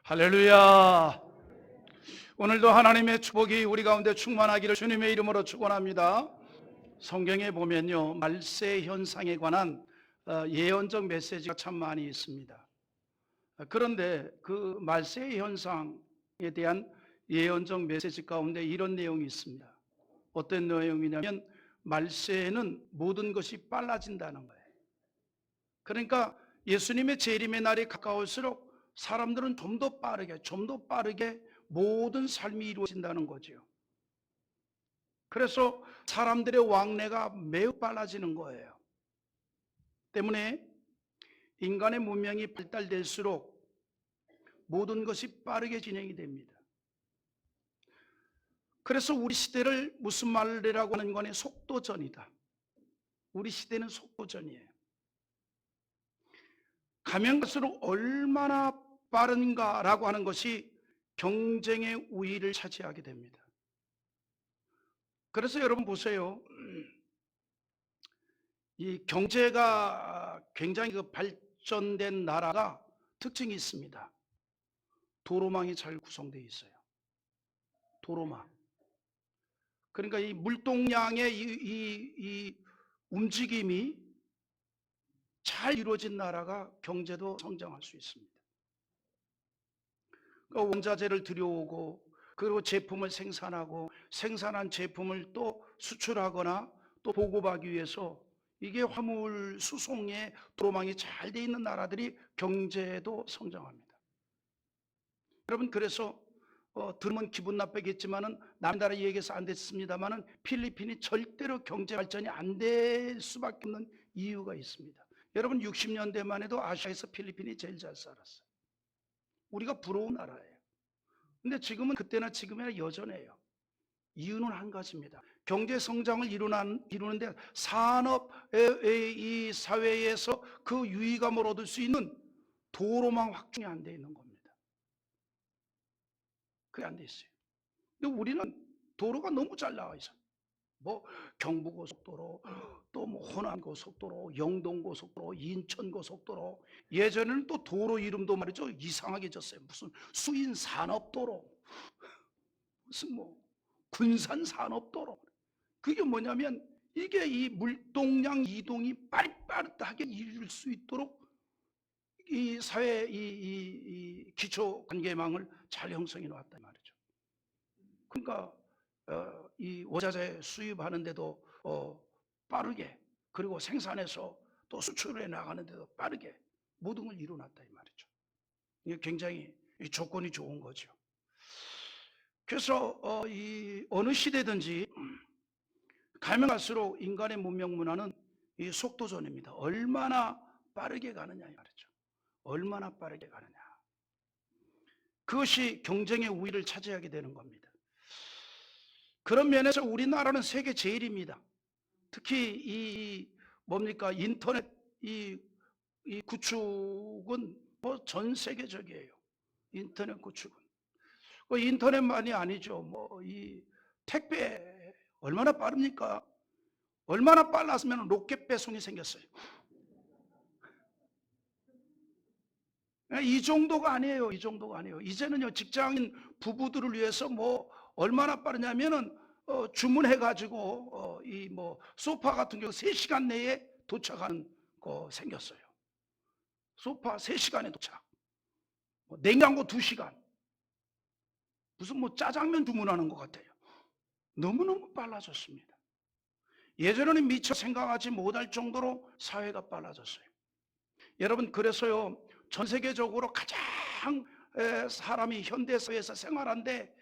할렐루야. 오늘도 하나님의 축복이 우리 가운데 충만하기를 주님의 이름으로 축원합니다. 성경에 보면요, 말세 현상에 관한 예언적 메시지가 참 많이 있습니다. 그런데 그 말세 현상에 대한 예언적 메시지 가운데 이런 내용이 있습니다. 어떤 내용이냐면 말세에는 모든 것이 빨라진다는 거예요. 그러니까 예수님의 재림의 날이 가까울수록 사람들은 좀 더 빠르게 모든 삶이 이루어진다는 거죠. 그래서 사람들의 왕래가 매우 빨라지는 거예요. 때문에 인간의 문명이 발달될수록 모든 것이 빠르게 진행이 됩니다. 그래서 우리 시대를 무슨 말이라고 하는 거니? 속도전이다. 우리 시대는 속도전이에요. 가면 갈수록 얼마나 빠른가라고 하는 것이 경쟁의 우위를 차지하게 됩니다. 그래서 여러분 보세요. 이 경제가 굉장히 발전된 나라가 특징이 있습니다. 도로망이 잘 구성되어 있어요. 도로망. 그러니까 이 물동량의 이 움직임이 잘 이루어진 나라가 경제도 성장할 수 있습니다. 그러니까 원자재를 들여오고 그리고 제품을 생산하고 생산한 제품을 또 수출하거나 또 보급하기 위해서 이게 화물 수송의 도로망이 잘 돼 있는 나라들이 경제도 성장합니다. 여러분 그래서 들으면 기분 나쁘겠지만은 남나라 얘기해서 안 됐습니다만은 필리핀이 절대로 경제 발전이 안 될 수밖에 없는 이유가 있습니다. 여러분 60년대만 해도 아시아에서 필리핀이 제일 잘 살았어요. 우리가 부러운 나라예요. 근데 지금은 그때나 지금이나 여전해요. 이유는 한 가지입니다. 경제 성장을 이루는데 산업의 이 사회에서 그 유의감을 얻을 수 있는 도로망 확충이 안 돼 있는 겁니다. 그게 안 돼 있어요. 근데 우리는 도로가 너무 잘 나와 있어요. 뭐 경부고속도로, 또 뭐 호남고속도로, 영동고속도로, 인천고속도로. 예전에는 또 도로 이름도 말이죠 이상하게 졌어요. 무슨 수인산업도로, 무슨 뭐 군산산업도로. 그게 뭐냐면 이게 이 물동량 이동이 빠릿빠릿하게 이룰 수 있도록 이 사회 이 기초 관계망을 잘 형성해 놓았단 말이죠. 그러니까 이 원자재 수입하는데도 빠르게, 그리고 생산해서 또 수출해 나가는데도 빠르게 모든 걸 이루어놨다 이 말이죠. 이게 굉장히 조건이 좋은 거죠. 그래서 이 어느 시대든지 가면 갈수록 인간의 문명 문화는 이 속도전입니다. 얼마나 빠르게 가느냐 이 말이죠. 얼마나 빠르게 가느냐. 그것이 경쟁의 우위를 차지하게 되는 겁니다. 그런 면에서 우리나라는 세계 제일입니다. 특히 이 뭡니까 인터넷 이 구축은 뭐 전 세계적이에요. 인터넷 구축은 인터넷만이 아니죠. 뭐 이 택배 얼마나 빠릅니까? 얼마나 빨랐으면 로켓 배송이 생겼어요. 이 정도가 아니에요. 이 정도가 아니에요. 이제는요 직장인 부부들을 위해서 뭐 얼마나 빠르냐면은 주문해 가지고 이 뭐 소파 같은 경우 3시간 내에 도착하는 거 생겼어요. 소파 3시간에 도착. 냉장고 2시간. 무슨 뭐 짜장면 주문하는 것 같아요. 너무너무 빨라졌습니다. 예전에는 미처 생각하지 못할 정도로 사회가 빨라졌어요. 여러분 그래서요 전 세계적으로 가장 사람이 현대사회에서 생활하는데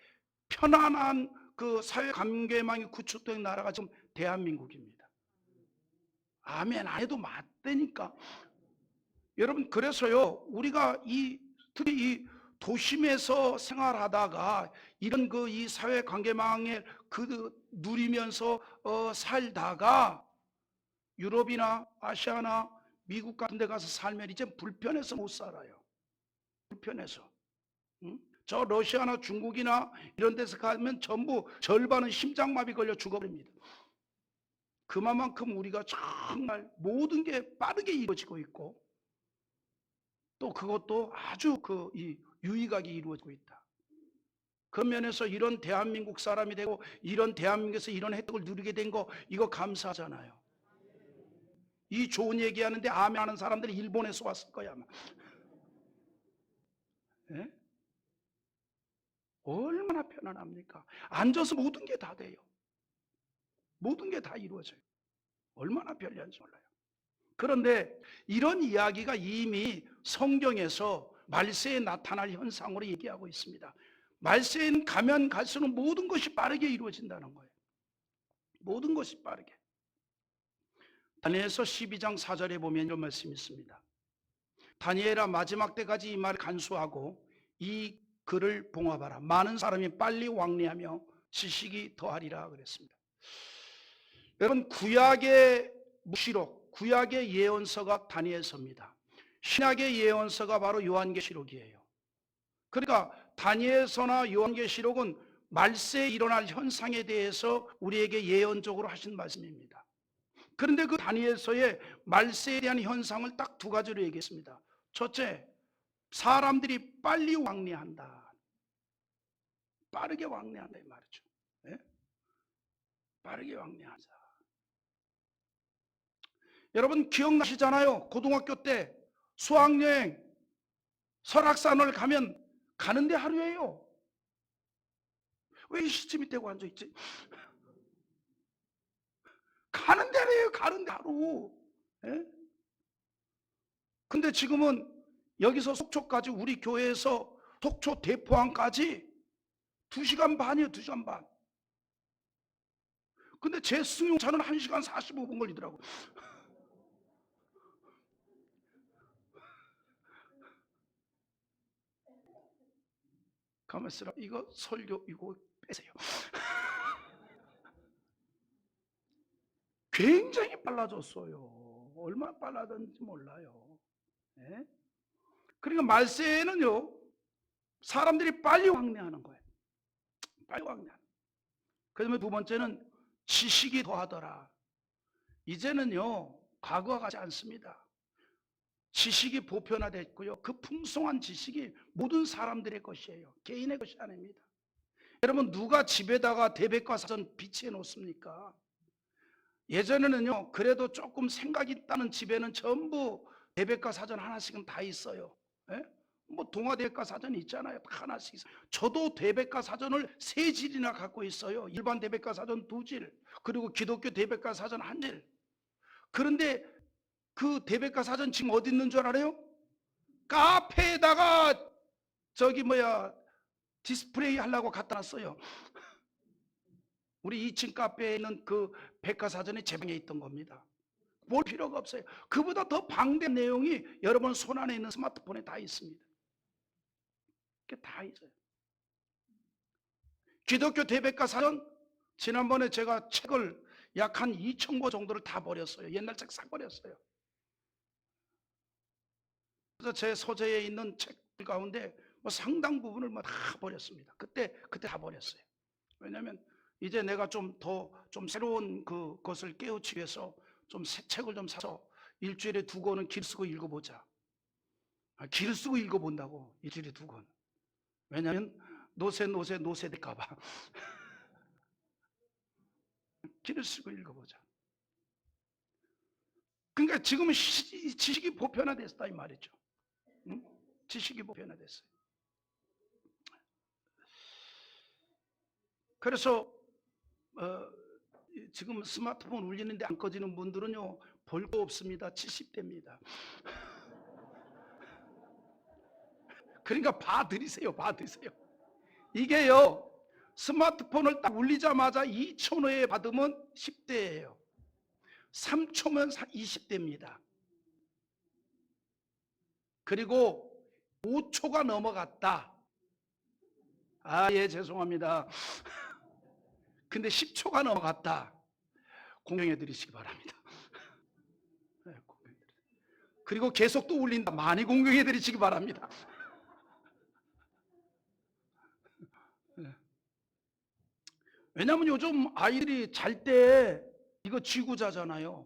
편안한 그 사회관계망이 구축된 나라가 지금 대한민국입니다. 아멘 안 해도 맞다니까. 여러분 그래서요 우리가 특히 이 도심에서 생활하다가 이런 그 이 사회관계망에 누리면서 살다가 유럽이나 아시아나 미국 같은 데 가서 살면 이제 불편해서 못 살아요. 불편해서. 응? 저 러시아나 중국이나 이런 데서 가면 전부 절반은 심장마비 걸려 죽어버립니다. 그만큼 우리가 정말 모든 게 빠르게 이루어지고 있고 또 그것도 아주 유의하게 이루어지고 있다. 그런 면에서 이런 대한민국 사람이 되고 이런 대한민국에서 이런 혜택을 누리게 된 거 이거 감사하잖아요. 이 좋은 얘기하는데 아멘 하는 사람들이 일본에서 왔을 거야 아마. 예? 얼마나 편안합니까? 앉아서 모든 게 다 돼요. 모든 게 다 이루어져요. 얼마나 편리한지 몰라요. 그런데 이런 이야기가 이미 성경에서 말세에 나타날 현상으로 얘기하고 있습니다. 말세에는 가면 갈수록 모든 것이 빠르게 이루어진다는 거예요. 모든 것이 빠르게. 다니엘서 12장 4절에 보면 이런 말씀이 있습니다. 다니엘아 마지막 때까지 이 말을 간수하고 이 글을 봉합하라. 많은 사람이 빨리 왕래하며 지식이 더하리라 그랬습니다. 여러분 구약의 묵시록, 구약의 예언서가 다니엘서입니다. 신약의 예언서가 바로 요한계시록이에요. 그러니까 다니엘서나 요한계시록은 말세에 일어날 현상에 대해서 우리에게 예언적으로 하신 말씀입니다. 그런데 그 다니엘서의 말세에 대한 현상을 딱 두 가지로 얘기했습니다. 첫째, 사람들이 빨리 왕래한다. 빠르게 왕래한다 이 말이죠. 네? 빠르게 왕래하자. 여러분 기억나시잖아요. 고등학교 때 수학여행 설악산을 가는데 하루예요. 왜 이 시침이 떼고 앉아있지? 가는데 하루예요. 가는데 하루. 예? 근데 지금은 여기서 속초까지 우리 교회에서 속초 대포항까지 2시간 반이에요. 2시간 반. 근데 제 승용차는 1시간 45분 걸리더라고요. 가만있어. 이거 설교 이거 빼세요. 굉장히 빨라졌어요. 얼마나 빨라졌는지 몰라요. 네? 그러니까 말세에는요 사람들이 빨리 왕래하는 거예요. 빨리 왕래하는. 그다음에 두 번째는 지식이 더하더라. 이제는요 과거와 같지 않습니다. 지식이 보편화됐고요. 그 풍성한 지식이 모든 사람들의 것이에요. 개인의 것이 아닙니다. 여러분 누가 집에다가 대백과사전 비치해 놓습니까? 예전에는요 그래도 조금 생각 있다는 집에는 전부 대백과사전 하나씩은 다 있어요. 예? 뭐 동아대백과사전 있잖아요. 다 하나씩 있어요. 저도 대백과사전을 3질이나 갖고 있어요. 일반 대백과사전 2질, 그리고 기독교 대백과사전 1질. 그런데 그 대백과사전 지금 어디 있는 줄 알아요? 카페에다가 디스플레이 하려고 갖다 놨어요. 우리 2층 카페에 있는 그 백과사전이 제 방에 있던 겁니다. 볼 필요가 없어요. 그보다 더 방대한 내용이 여러분 손안에 있는 스마트폰에 다 있습니다. 그게 다 있어요. 기독교 대백과사전 지난번에 제가 책을 약 한 2,000권 정도를 다 버렸어요. 옛날 책 싹 버렸어요. 그래서 제 서재에 있는 책들 가운데 뭐 상당 부분을 다 버렸습니다. 그때 다 버렸어요. 왜냐하면 이제 내가 좀 새로운 그것을 깨우치기 위해서 좀 새 책을 좀 사서 일주일에 2권은 길 쓰고 읽어보자. 길 쓰고 읽어본다고 일주일에 2권. 왜냐하면 노세 될까봐. 길을 쓰고 읽어보자. 그러니까 지금은 지식이 보편화됐다 이 말이죠. 응? 지식이 보편화됐어요. 그래서 지금 스마트폰 울리는데 안 꺼지는 분들은요 볼 거 없습니다. 70대입니다. 그러니까 봐드리세요. 이게요 스마트폰을 딱 울리자마자 2,000호에 받으면 10대예요. 3초면 20대입니다. 그리고 5초가 넘어갔다. 예 죄송합니다. 근데 10초가 넘어갔다. 공경해 드리시기 바랍니다. 그리고 계속 또 울린다. 많이 공경해 드리시기 바랍니다. 왜냐하면 요즘 아이들이 잘 때 이거 쥐고 자잖아요.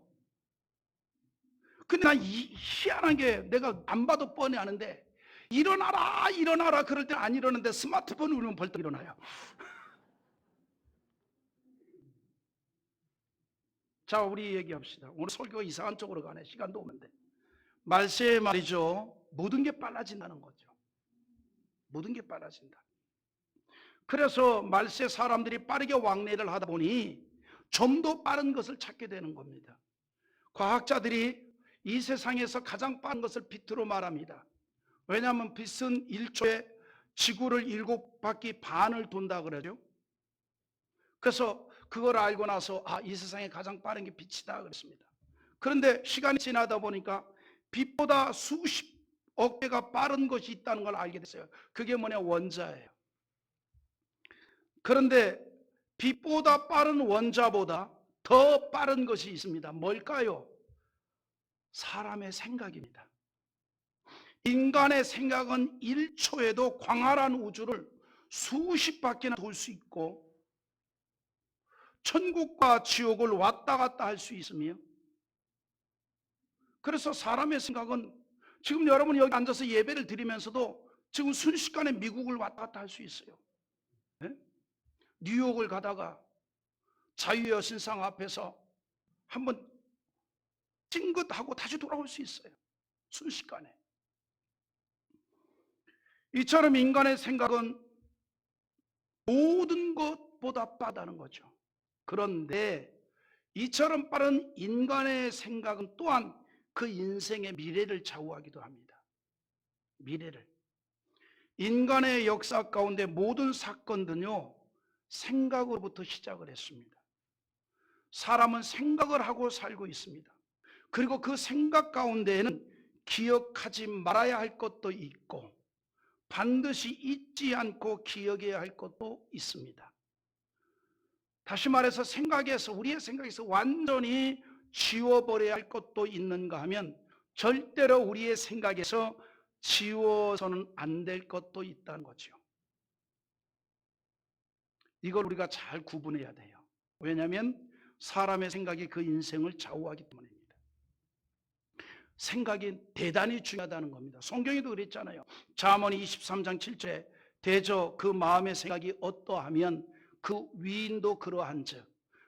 근데 난 희한한 게 내가 안 봐도 뻔히 아는데 일어나라 일어나라 그럴 때 안 일어나는데 스마트폰 울면 벌떡 일어나요. 자, 우리 얘기합시다. 오늘 설교가 이상한 쪽으로 가네. 시간도 없는데. 말세에 말이죠, 모든 게 빨라진다는 거죠. 모든 게 빨라진다. 그래서 말세 사람들이 빠르게 왕래를 하다 보니 좀 더 빠른 것을 찾게 되는 겁니다. 과학자들이 이 세상에서 가장 빠른 것을 빛으로 말합니다. 왜냐하면 빛은 1초에 지구를 7바퀴 반을 돈다 그러죠. 그래서 그걸 알고 나서 이 세상에 가장 빠른 게 빛이다 그랬습니다. 그런데 시간이 지나다 보니까 빛보다 수십억 배가 빠른 것이 있다는 걸 알게 됐어요. 그게 뭐냐, 원자예요. 그런데 빛보다 빠른 원자보다 더 빠른 것이 있습니다. 뭘까요? 사람의 생각입니다. 인간의 생각은 1초에도 광활한 우주를 수십 바퀴나 돌 수 있고 천국과 지옥을 왔다 갔다 할 수 있으며, 그래서 사람의 생각은 지금 여러분 여기 앉아서 예배를 드리면서도 지금 순식간에 미국을 왔다 갔다 할 수 있어요. 네? 뉴욕을 가다가 자유여신상 앞에서 한번 찡긋하고 다시 돌아올 수 있어요. 순식간에. 이처럼 인간의 생각은 모든 것보다 빠르다는 거죠. 그런데 이처럼 빠른 인간의 생각은 또한 그 인생의 미래를 좌우하기도 합니다. 미래를. 인간의 역사 가운데 모든 사건들은요, 생각으로부터 시작을 했습니다. 사람은 생각을 하고 살고 있습니다. 그리고 그 생각 가운데에는 기억하지 말아야 할 것도 있고 반드시 잊지 않고 기억해야 할 것도 있습니다. 다시 말해서 우리의 생각에서 완전히 지워버려야 할 것도 있는가 하면 절대로 우리의 생각에서 지워서는 안 될 것도 있다는 거죠. 이걸 우리가 잘 구분해야 돼요. 왜냐하면 사람의 생각이 그 인생을 좌우하기 때문입니다. 생각이 대단히 중요하다는 겁니다. 성경에도 그랬잖아요. 잠언 23장 7절에 대저 그 마음의 생각이 어떠하면 그 위인도 그러한즉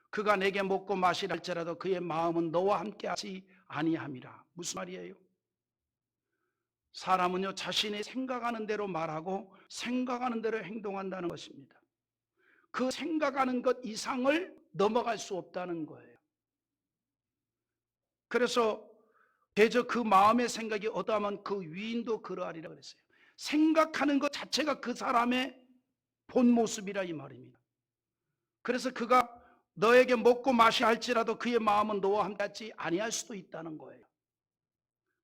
그가 내게 먹고 마시라 할지라도 그의 마음은 너와 함께하지 아니함이라. 무슨 말이에요? 사람은요, 자신이 생각하는 대로 말하고 생각하는 대로 행동한다는 것입니다. 그 생각하는 것 이상을 넘어갈 수 없다는 거예요. 그래서 대저 그 마음의 생각이 어떠하면 그 위인도 그러하리라 그랬어요. 생각하는 것 자체가 그 사람의 본 모습이라 이 말입니다. 그래서 그가 너에게 먹고 마시라 할지라도 그의 마음은 너와 함께하지 아니할 수도 있다는 거예요.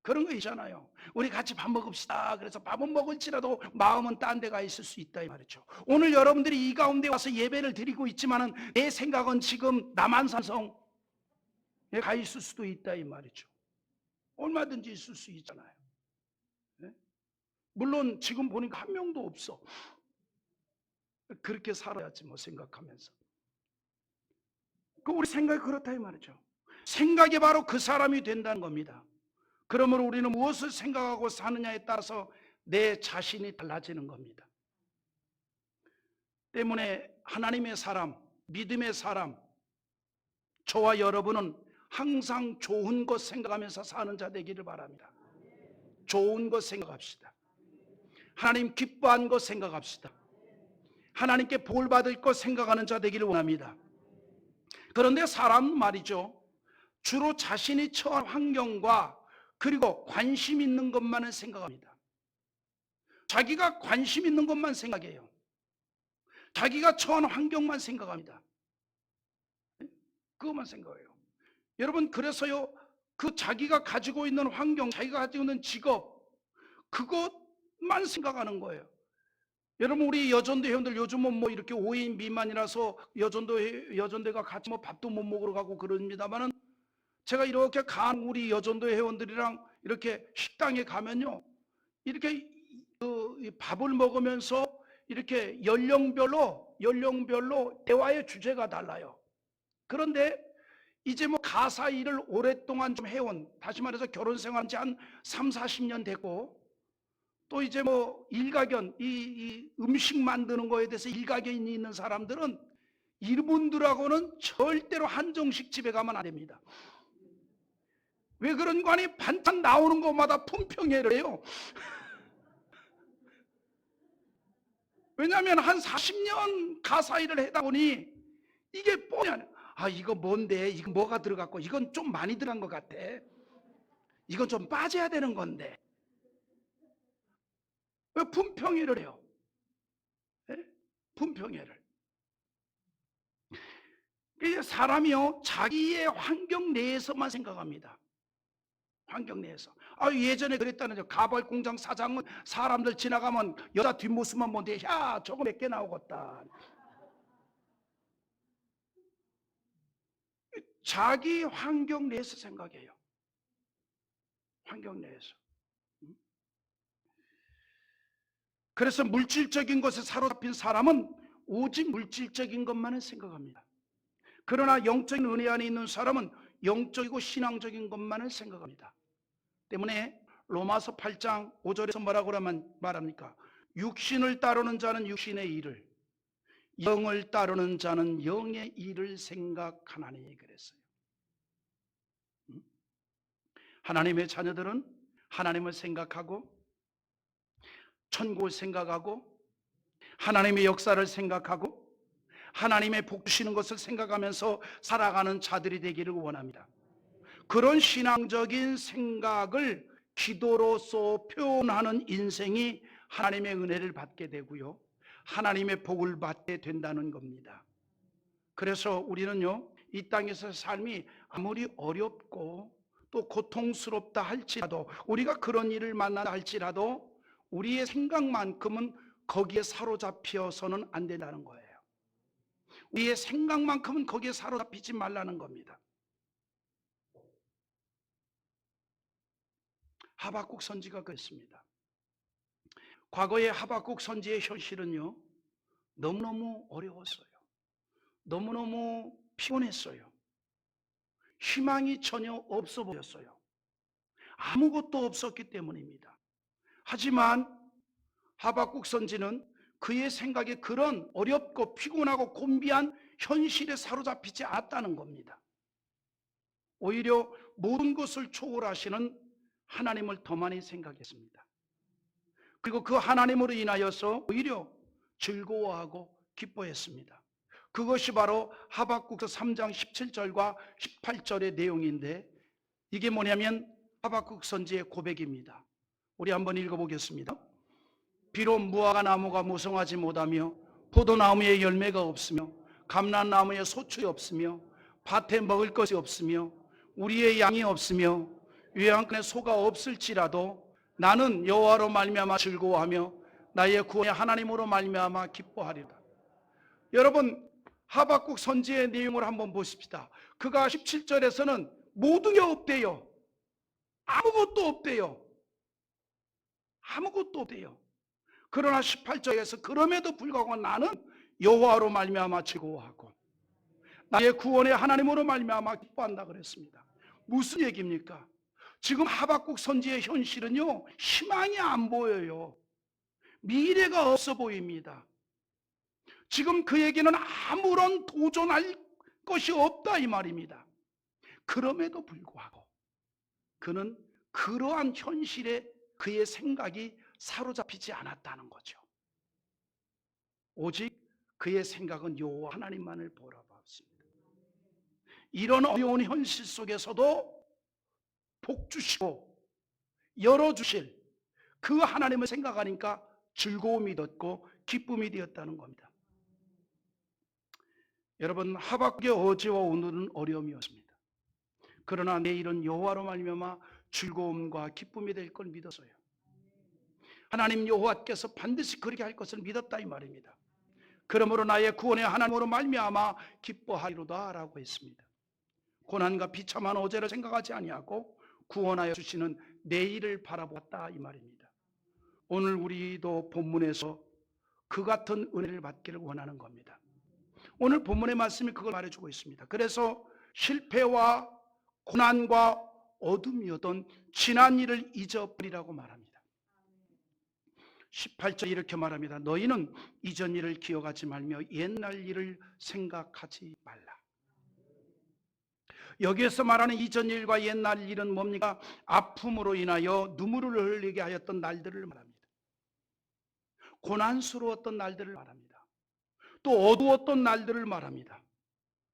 그런 거 있잖아요. 우리 같이 밥 먹읍시다. 그래서 밥은 먹을지라도 마음은 딴 데 가 있을 수 있다 이 말이죠. 오늘 여러분들이 이 가운데 와서 예배를 드리고 있지만은 내 생각은 지금 남한산성에 가 있을 수도 있다 이 말이죠. 얼마든지 있을 수 있잖아요. 네? 물론 지금 보니까 한 명도 없어. 그렇게 살아야지 뭐 생각하면서. 우리 생각이 그렇다 이 말이죠. 생각이 바로 그 사람이 된다는 겁니다. 그러므로 우리는 무엇을 생각하고 사느냐에 따라서 내 자신이 달라지는 겁니다. 때문에 하나님의 사람, 믿음의 사람, 저와 여러분은 항상 좋은 것 생각하면서 사는 자 되기를 바랍니다. 좋은 것 생각합시다. 하나님 기뻐한 것 생각합시다. 하나님께 볼 받을 것 생각하는 자 되기를 원합니다. 그런데 사람은 말이죠, 주로 자신이 처한 환경과 그리고 관심 있는 것만을 생각합니다. 자기가 관심 있는 것만 생각해요. 자기가 처한 환경만 생각합니다. 그것만 생각해요. 여러분, 그래서요, 그 자기가 가지고 있는 환경, 자기가 가지고 있는 직업, 그것만 생각하는 거예요. 여러분, 우리 여전대 회원들 요즘은 뭐 이렇게 5인 미만이라서 여전대가 같이 뭐 밥도 못 먹으러 가고 그럽니다만은, 제가 이렇게 간 우리 여전대 회원들이랑 이렇게 식당에 가면요, 이렇게 밥을 먹으면서 이렇게 연령별로 대화의 주제가 달라요. 그런데 이제 뭐 가사 일을 오랫동안 좀 해온, 다시 말해서 결혼 생활한 지 한 3, 40년 됐고 또 이제 뭐 일가견, 이 음식 만드는 거에 대해서 일가견이 있는 사람들은 이분들하고는 절대로 한정식 집에 가면 안 됩니다. 왜 그런 거 아니? 반찬 나오는 것마다 품평회를 해요. 왜냐하면 한 40년 가사일을 하다 보니 이게 뭐냐, 아 이거 뭔데, 이거 뭐가 들어갔고, 이건 좀 많이 들어간 것 같아, 이건 좀 빠져야 되는 건데, 왜 품평회를 해요? 네? 품평회를. 사람이요, 자기의 환경 내에서만 생각합니다. 환경 내에서. 아, 예전에 그랬다는데, 가발 공장 사장은 사람들 지나가면 여자 뒷모습만 본데, 야 저거 몇 개 나오겠다. 자기 환경 내에서 생각해요. 환경 내에서. 그래서 물질적인 것에 사로잡힌 사람은 오직 물질적인 것만을 생각합니다. 그러나 영적인 은혜 안에 있는 사람은 영적이고 신앙적인 것만을 생각합니다. 때문에 로마서 8장 5절에서 뭐라고 말합니까? 육신을 따르는 자는 육신의 일을, 영을 따르는 자는 영의 일을 생각하나니 그랬어요. 하나님의 자녀들은 하나님을 생각하고 천국을 생각하고 하나님의 역사를 생각하고 하나님의 복 주시는 것을 생각하면서 살아가는 자들이 되기를 원합니다. 그런 신앙적인 생각을 기도로서 표현하는 인생이 하나님의 은혜를 받게 되고요, 하나님의 복을 받게 된다는 겁니다. 그래서 우리는요, 이 땅에서 삶이 아무리 어렵고 또 고통스럽다 할지라도, 우리가 그런 일을 만난다 할지라도 우리의 생각만큼은 거기에 사로잡혀서는 안 된다는 거예요. 우리의 생각만큼은 거기에 사로잡히지 말라는 겁니다. 하박국 선지가 그랬습니다. 과거의 하박국 선지의 현실은요, 너무너무 어려웠어요. 너무너무 피곤했어요. 희망이 전혀 없어 보였어요. 아무것도 없었기 때문입니다. 하지만 하박국 선지는 그의 생각에 그런 어렵고 피곤하고 곤비한 현실에 사로잡히지 않았다는 겁니다. 오히려 모든 것을 초월하시는 하나님을 더 많이 생각했습니다. 그리고 그 하나님으로 인하여서 오히려 즐거워하고 기뻐했습니다. 그것이 바로 하박국서 3장 17절과 18절의 내용인데, 이게 뭐냐면 하박국 선지의 고백입니다. 우리 한번 읽어보겠습니다. 비록 무화과 나무가 무성하지 못하며 포도나무에 열매가 없으며 감람나무에 소출이 없으며 밭에 먹을 것이 없으며 우리의 양이 없으며 외양간에 소가 없을지라도 나는 여호와로 말미암아 즐거워하며 나의 구원의 하나님으로 말미암아 기뻐하리라. 여러분, 하박국 선지의 내용을 한번 보십시다. 그가 17절에서는 모든 게 없대요. 아무것도 없대요. 아무것도 없대요. 그러나 18절에서 그럼에도 불구하고 나는 여호와로 말미암아 즐거워하고 나의 구원의 하나님으로 말미암아 기뻐한다 그랬습니다. 무슨 얘기입니까? 지금 하박국 선지의 현실은요, 희망이 안 보여요. 미래가 없어 보입니다. 지금 그에게는 아무런 도전할 것이 없다 이 말입니다. 그럼에도 불구하고 그는 그러한 현실에 그의 생각이 사로잡히지 않았다는 거죠. 오직 그의 생각은 여호와 하나님만을 바라봤습니다. 이런 어려운 현실 속에서도 복 주시고 열어주실 그 하나님을 생각하니까 즐거움이 덧고 기쁨이 되었다는 겁니다. 여러분, 하박국의 어제와 오늘은 어려움이었습니다. 그러나 내일은 여호와로 말미암아 즐거움과 기쁨이 될 걸 믿었어요. 하나님 여호와께서 반드시 그렇게 할 것을 믿었다 이 말입니다. 그러므로 나의 구원의 하나님으로 말미암아 기뻐하리로다 라고 했습니다. 고난과 비참한 어제를 생각하지 아니하고 구원하여 주시는 내일을 바라보았다 이 말입니다. 오늘 우리도 본문에서 그 같은 은혜를 받기를 원하는 겁니다. 오늘 본문의 말씀이 그걸 말해주고 있습니다. 그래서 실패와 고난과 어둠이었던 지난 일을 잊어버리라고 말합니다. 18절 이렇게 말합니다. 너희는 이전 일을 기억하지 말며 옛날 일을 생각하지 말라. 여기에서 말하는 이전 일과 옛날 일은 뭡니까? 아픔으로 인하여 눈물을 흘리게 하였던 날들을 말합니다. 고난스러웠던 날들을 말합니다. 또 어두웠던 날들을 말합니다.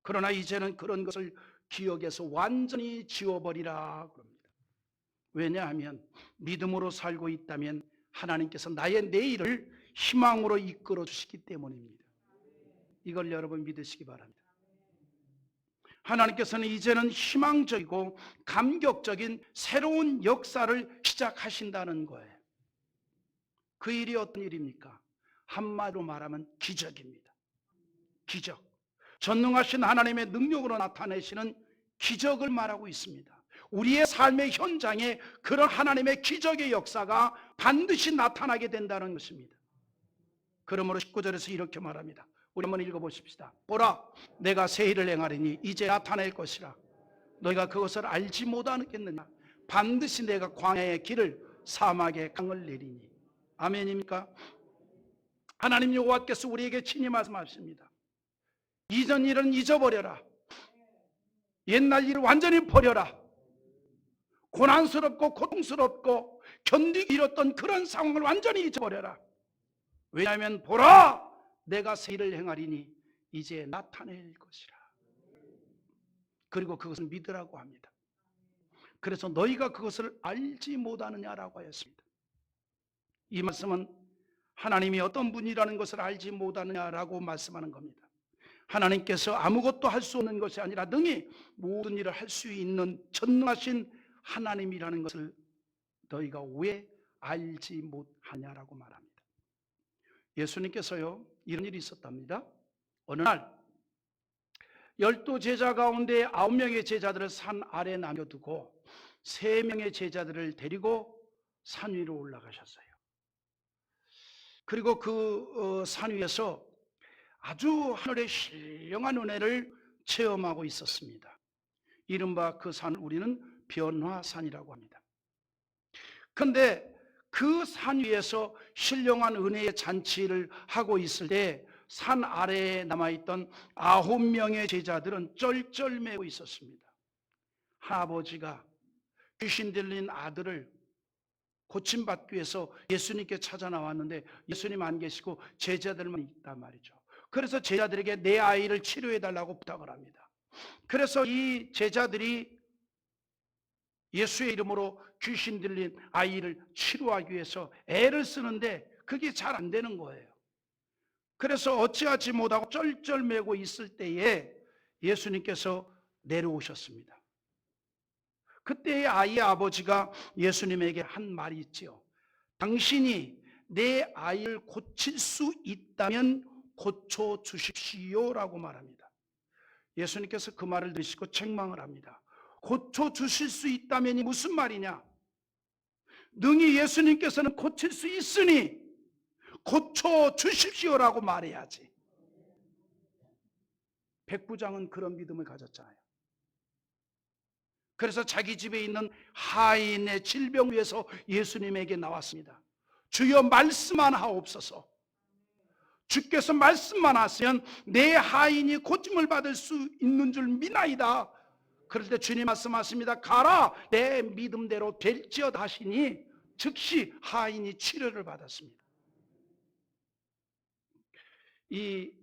그러나 이제는 그런 것을 기억에서 완전히 지워버리라 그럽니다. 왜냐하면 믿음으로 살고 있다면 하나님께서 나의 내일을 희망으로 이끌어 주시기 때문입니다. 이걸 여러분 믿으시기 바랍니다. 하나님께서는 이제는 희망적이고 감격적인 새로운 역사를 시작하신다는 거예요. 그 일이 어떤 일입니까? 한마디로 말하면 기적입니다. 기적. 전능하신 하나님의 능력으로 나타내시는 기적을 말하고 있습니다. 우리의 삶의 현장에 그런 하나님의 기적의 역사가 반드시 나타나게 된다는 것입니다. 그러므로 19절에서 이렇게 말합니다. 우리 한번 읽어보십시다. 보라, 내가 새 일을 행하리니 이제 나타낼 것이라. 너희가 그것을 알지 못하겠느냐? 반드시 내가 광야의 길을 사막에 강을 내리니. 아멘입니까? 하나님 여호와께서 우리에게 친히 말씀하십니다. 이전 일은 잊어버려라. 옛날 일을 완전히 버려라. 고난스럽고 고통스럽고 견디기 어려웠던 그런 상황을 완전히 잊어버려라. 왜냐하면 보라, 내가 새 일을 행하리니 이제 나타낼 것이라. 그리고 그것을 믿으라고 합니다. 그래서 너희가 그것을 알지 못하느냐라고 하였습니다. 이 말씀은 하나님이 어떤 분이라는 것을 알지 못하느냐라고 말씀하는 겁니다. 하나님께서 아무것도 할 수 없는 것이 아니라 능히 모든 일을 할 수 있는 전능하신 하나님이라는 것을 너희가 왜 알지 못하냐라고 말합니다. 예수님께서요, 이런 일이 있었답니다. 어느 날 12제자 가운데 9명의 제자들을 산 아래에 남겨두고 3명의 제자들을 데리고 산 위로 올라가셨어요. 그리고 그 산 위에서 아주 하늘의 신령한 은혜를 체험하고 있었습니다. 이른바 그 산을 우리는 변화산이라고 합니다. 그런데 그 산 위에서 신령한 은혜의 잔치를 하고 있을 때 산 아래에 남아있던 9명의 제자들은 쩔쩔매고 있었습니다. 할아버지가 귀신 들린 아들을 고침받기 위해서 예수님께 찾아 나왔는데 예수님 안 계시고 제자들만 있단 말이죠. 그래서 제자들에게 내 아이를 치료해 달라고 부탁을 합니다. 그래서 이 제자들이 예수의 이름으로 귀신 들린 아이를 치료하기 위해서 애를 쓰는데 그게 잘 안 되는 거예요. 그래서 어찌하지 못하고 쩔쩔매고 있을 때에 예수님께서 내려오셨습니다. 그때의 아이의 아버지가 예수님에게 한 말이 있지요. 당신이 내 아이를 고칠 수 있다면 고쳐주십시오라고 말합니다. 예수님께서 그 말을 들으시고 책망을 합니다. 고쳐주실 수 있다면이 무슨 말이냐? 능히 예수님께서는 고칠 수 있으니 고쳐주십시오라고 말해야지. 백부장은 그런 믿음을 가졌잖아요. 그래서 자기 집에 있는 하인의 질병 위해서 예수님에게 나왔습니다. 주여 말씀만 하옵소서. 주께서 말씀만 하시면 내 하인이 고침을 받을 수 있는 줄 믿나이다. 그럴 때 주님 말씀하십니다. 가라, 내 믿음대로 될지어다 하시니 즉시 하인이 치료를 받았습니다. 이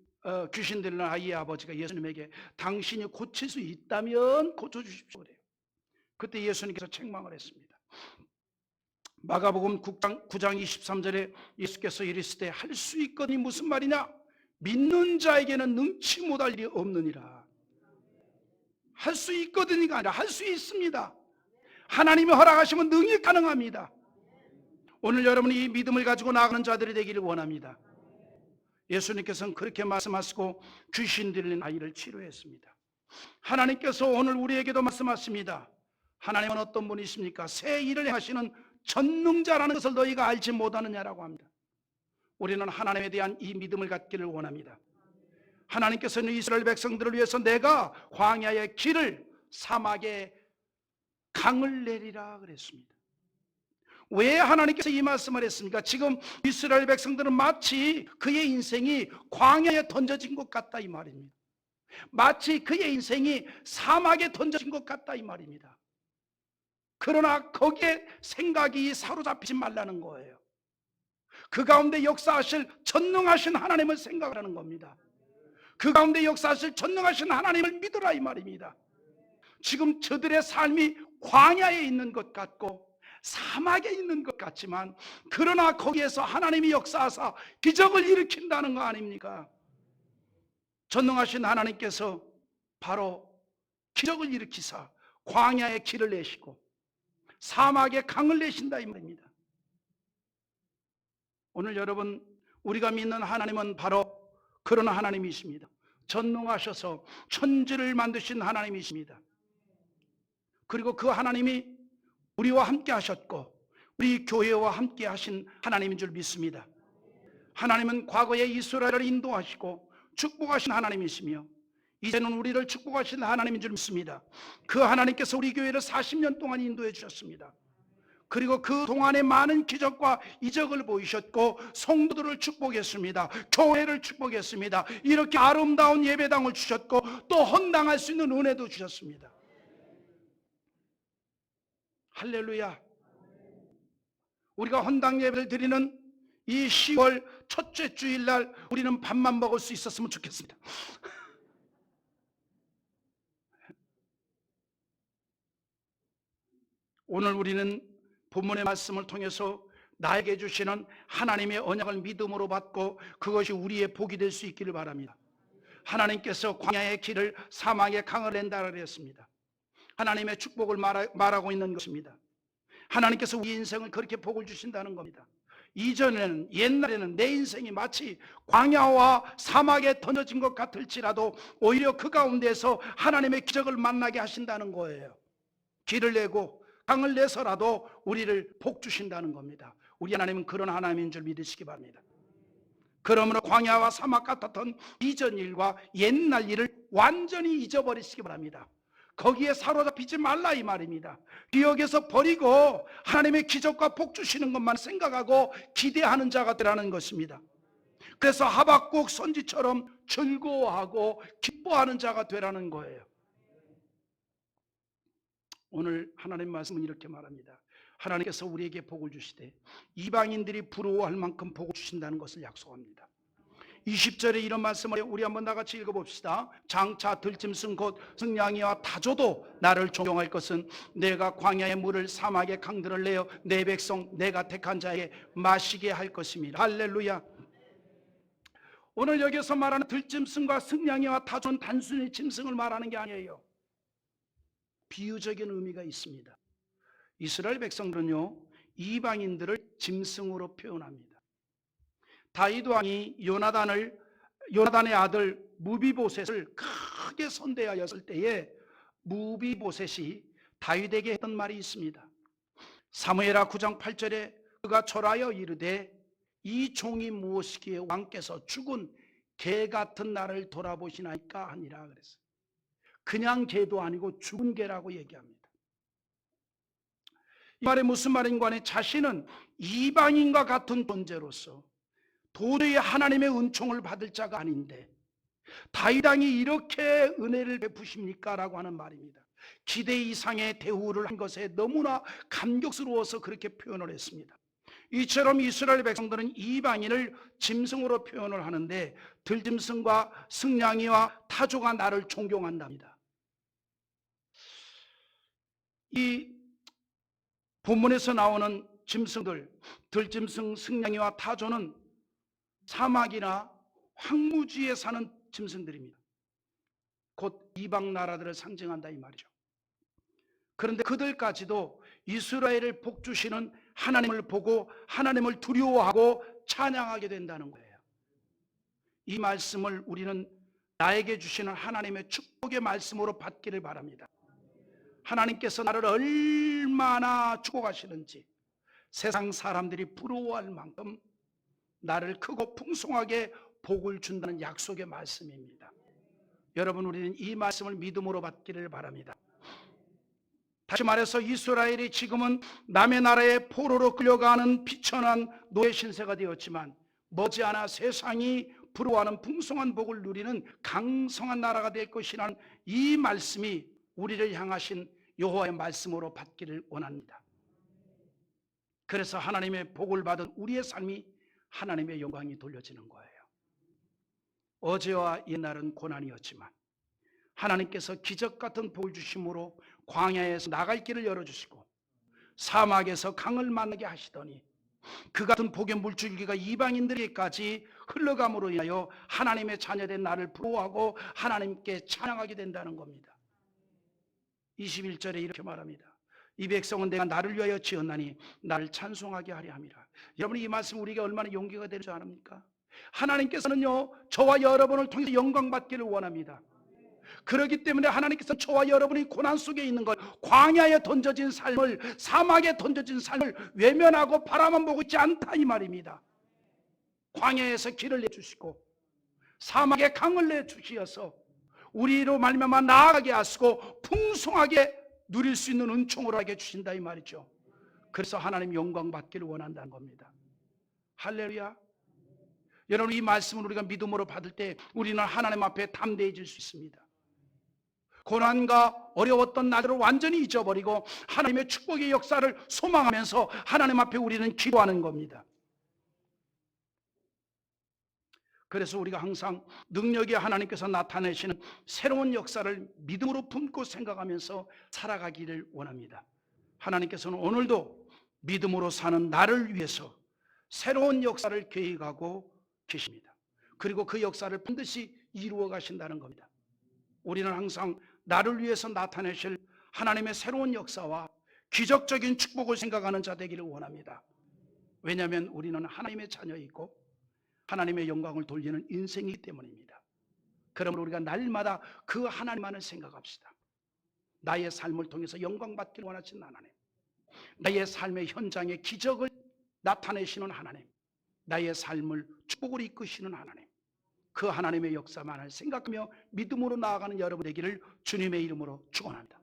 귀신 들린 아이의 아버지가 예수님에게 당신이 고칠 수 있다면 고쳐주십시오 그래요. 그때 예수님께서 책망을 했습니다. 마가복음 9장 23절에 예수께서 이르시되 할 수 있거니 무슨 말이냐? 믿는 자에게는 능치 못할 일이 없느니라. 할 수 있거든이가 아니라 할 수 있습니다. 하나님이 허락하시면 능히 가능합니다. 오늘 여러분이 이 믿음을 가지고 나가는 자들이 되기를 원합니다. 예수님께서는 그렇게 말씀하시고 귀신 들린 아이를 치료했습니다. 하나님께서 오늘 우리에게도 말씀하십니다. 하나님은 어떤 분이십니까? 새 일을 하시는 전능자라는 것을 너희가 알지 못하느냐라고 합니다. 우리는 하나님에 대한 이 믿음을 갖기를 원합니다. 하나님께서는 이스라엘 백성들을 위해서 내가 광야의 길을 사막에 강을 내리라 그랬습니다. 왜 하나님께서 이 말씀을 했습니까? 지금 이스라엘 백성들은 마치 그의 인생이 광야에 던져진 것 같다 이 말입니다. 마치 그의 인생이 사막에 던져진 것 같다 이 말입니다. 그러나 거기에 생각이 사로잡히지 말라는 거예요. 그 가운데 역사하실 전능하신 하나님을 생각하라는 겁니다. 그 가운데 역사하실 전능하신 하나님을 믿으라 이 말입니다. 지금 저들의 삶이 광야에 있는 것 같고 사막에 있는 것 같지만, 그러나 거기에서 하나님이 역사하사 기적을 일으킨다는 거 아닙니까? 전능하신 하나님께서 바로 기적을 일으키사 광야에 길을 내시고 사막에 강을 내신다 이 말입니다. 오늘 여러분, 우리가 믿는 하나님은 바로 그런 하나님이십니다. 전능하셔서 천지를 만드신 하나님이십니다. 그리고 그 하나님이 우리와 함께 하셨고 우리 교회와 함께 하신 하나님인 줄 믿습니다. 하나님은 과거에 이스라엘을 인도하시고 축복하신 하나님이시며 이제는 우리를 축복하신 하나님인 줄 믿습니다. 그 하나님께서 우리 교회를 40년 동안 인도해 주셨습니다. 그리고 그 동안에 많은 기적과 이적을 보이셨고 성도들을 축복했습니다. 교회를 축복했습니다. 이렇게 아름다운 예배당을 주셨고 또 헌당할 수 있는 은혜도 주셨습니다. 할렐루야. 우리가 헌당 예배를 드리는 이 10월 첫째 주일날 우리는 밥만 먹을 수 있었으면 좋겠습니다. 오늘 우리는 본문의 말씀을 통해서 나에게 주시는 하나님의 언약을 믿음으로 받고 그것이 우리의 복이 될 수 있기를 바랍니다. 하나님께서 광야의 길을 사막의 강을 낸다 그랬습니다. 하나님의 축복을 말하고 있는 것입니다. 하나님께서 우리 인생을 그렇게 복을 주신다는 겁니다. 이전에는, 옛날에는 내 인생이 마치 광야와 사막에 던져진 것 같을지라도 오히려 그 가운데서 하나님의 기적을 만나게 하신다는 거예요. 길을 내고 강을 내서라도 우리를 복 주신다는 겁니다. 우리 하나님은 그런 하나님인 줄 믿으시기 바랍니다. 그러므로 광야와 사막 같았던 이전 일과 옛날 일을 완전히 잊어버리시기 바랍니다. 거기에 사로잡히지 말라 이 말입니다. 기억에서 버리고 하나님의 기적과 복 주시는 것만 생각하고 기대하는 자가 되라는 것입니다. 그래서 하박국 선지처럼 즐거워하고 기뻐하는 자가 되라는 거예요. 오늘 하나님 말씀은 이렇게 말합니다. 하나님께서 우리에게 복을 주시되 이방인들이 부러워할 만큼 복을 주신다는 것을 약속합니다. 20절에 이런 말씀을 우리 한번 다 같이 읽어봅시다. 장차 들짐승 곧 승냥이와 타조도 나를 존경할 것은 내가 광야의 물을 사막의 강들을 내어 내 백성 내가 택한 자에게 마시게 할 것입니다. 할렐루야. 오늘 여기서 말하는 들짐승과 승냥이와 타조는 단순히 짐승을 말하는 게 아니에요. 비유적인 의미가 있습니다. 이스라엘 백성들은요, 이방인들을 짐승으로 표현합니다. 다윗 왕이 요나단의 아들 무비보셋을 크게 선대하였을 때에 무비보셋이 다윗에게 했던 말이 있습니다. 사무엘하 9장 8절에 그가 절하여 이르되 이 종이 무엇이기에 왕께서 죽은 개 같은 나를 돌아보시나이까 하니라 그랬어요. 그냥 개도 아니고 죽은 개라고 얘기합니다. 이 말이 무슨 말인가 하니 자신은 이방인과 같은 존재로서 도저히 하나님의 은총을 받을 자가 아닌데 다윗 왕이 이렇게 은혜를 베푸십니까? 라고 하는 말입니다. 기대 이상의 대우를 한 것에 너무나 감격스러워서 그렇게 표현을 했습니다. 이처럼 이스라엘 백성들은 이방인을 짐승으로 표현을 하는데 들짐승과 승냥이와 타조가 나를 존경한답니다. 이 본문에서 나오는 짐승들, 들짐승, 승냥이와 타조는 사막이나 황무지에 사는 짐승들입니다. 곧 이방 나라들을 상징한다 이 말이죠. 그런데 그들까지도 이스라엘을 복주시는 하나님을 보고 하나님을 두려워하고 찬양하게 된다는 거예요. 이 말씀을 우리는 나에게 주시는 하나님의 축복의 말씀으로 받기를 바랍니다. 하나님께서 나를 얼마나 축복하시는지 세상 사람들이 부러워할 만큼 나를 크고 풍성하게 복을 준다는 약속의 말씀입니다. 여러분, 우리는 이 말씀을 믿음으로 받기를 바랍니다. 다시 말해서 이스라엘이 지금은 남의 나라의 포로로 끌려가는 비천한 노예 신세가 되었지만 머지않아 세상이 부러워하는 풍성한 복을 누리는 강성한 나라가 될 것이라는 이 말씀이 우리를 향하신 여호와의 말씀으로 받기를 원합니다. 그래서 하나님의 복을 받은 우리의 삶이 하나님의 영광이 돌려지는 거예요. 어제와 옛날은 고난이었지만 하나님께서 기적 같은 복을 주심으로 광야에서 나갈 길을 열어주시고 사막에서 강을 만나게 하시더니 그 같은 복의 물줄기가 이방인들에게까지 흘러감으로 인하여 하나님의 자녀된 나를 부러워하고 하나님께 찬양하게 된다는 겁니다. 21절에 이렇게 말합니다. 이 백성은 내가 나를 위하여 지었나니 나를 찬송하게 하려 함이라. 여러분, 이 말씀 우리가 얼마나 용기가 되는 줄 아십니까? 하나님께서는요, 저와 여러분을 통해서 영광 받기를 원합니다. 그렇기 때문에 하나님께서 저와 여러분이 고난 속에 있는 것, 광야에 던져진 삶을, 사막에 던져진 삶을 외면하고 바라만 보고 있지 않다 이 말입니다. 광야에서 길을 내주시고 사막에 강을 내주시어서 우리로 말미암아 나아가게 하시고 풍성하게 누릴 수 있는 은총으로 하게 주신다 이 말이죠. 그래서 하나님 영광 받기를 원한다는 겁니다. 할렐루야. 여러분, 이 말씀을 우리가 믿음으로 받을 때 우리는 하나님 앞에 담대해질 수 있습니다. 고난과 어려웠던 날들을 완전히 잊어버리고 하나님의 축복의 역사를 소망하면서 하나님 앞에 우리는 기도하는 겁니다. 그래서 우리가 항상 능력이 하나님께서 나타내시는 새로운 역사를 믿음으로 품고 생각하면서 살아가기를 원합니다. 하나님께서는 오늘도 믿음으로 사는 나를 위해서 새로운 역사를 계획하고 계십니다. 그리고 그 역사를 반드시 이루어 가신다는 겁니다. 우리는 항상 나를 위해서 나타내실 하나님의 새로운 역사와 기적적인 축복을 생각하는 자 되기를 원합니다. 왜냐하면 우리는 하나님의 자녀이고 하나님의 영광을 돌리는 인생이기 때문입니다. 그러므로 우리가 날마다 그 하나님만을 생각합시다. 나의 삶을 통해서 영광 받기를 원하시는 하나님, 나의 삶의 현장에 기적을 나타내시는 하나님, 나의 삶을 축복으로 이끄시는 하나님, 그 하나님의 역사만을 생각하며 믿음으로 나아가는 여러분 되기를 주님의 이름으로 축원합니다.